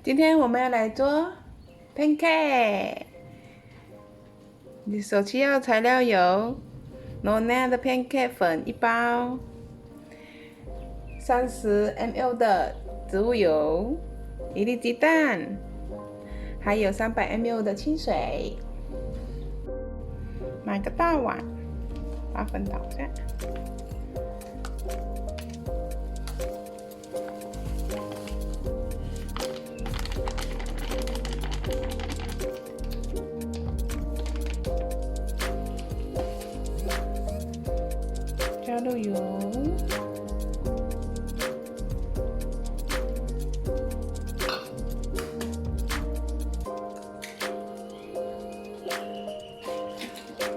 今天我们要来做 pancake。你所需要的材料有诺娜的 pancake 粉1包，30ml 的植物油，1粒鸡蛋，还有300ml 的清水。买个大碗，把粉倒下。加入油，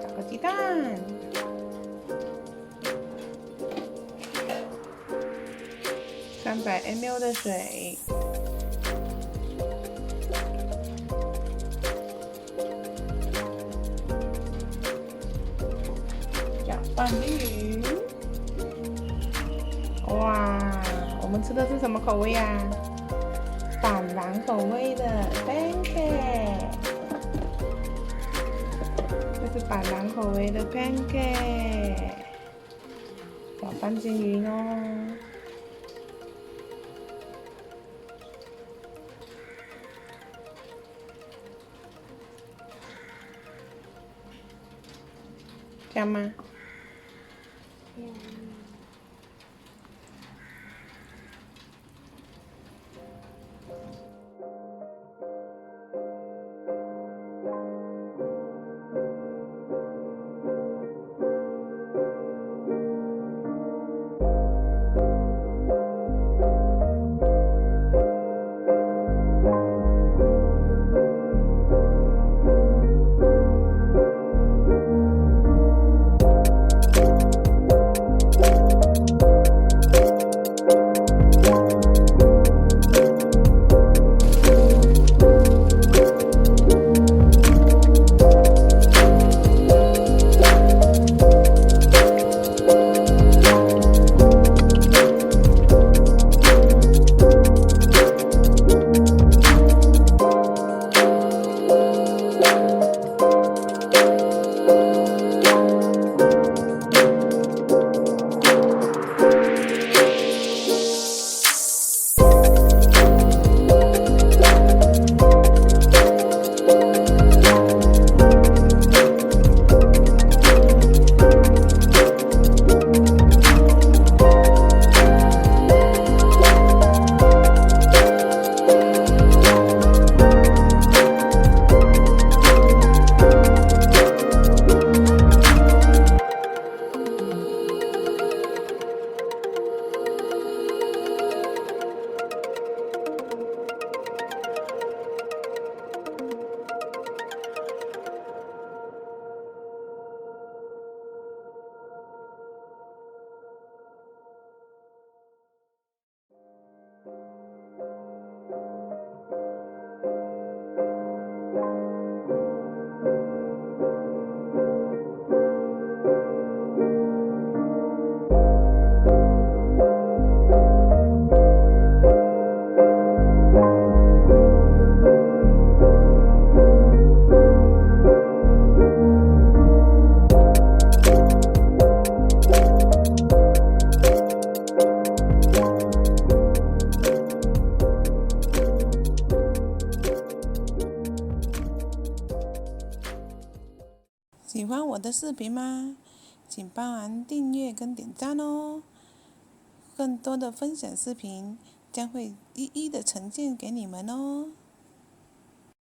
打个鸡蛋，300ml 的水，搅拌均匀。哇，我们吃的是什么口味呀？板蓝口味的 pancake， 这是板蓝口味的 pancake， 搅拌均匀哦。这样吗？喜欢我的视频吗？请帮忙订阅跟点赞哦！更多的分享视频将会一一的呈现给你们哦。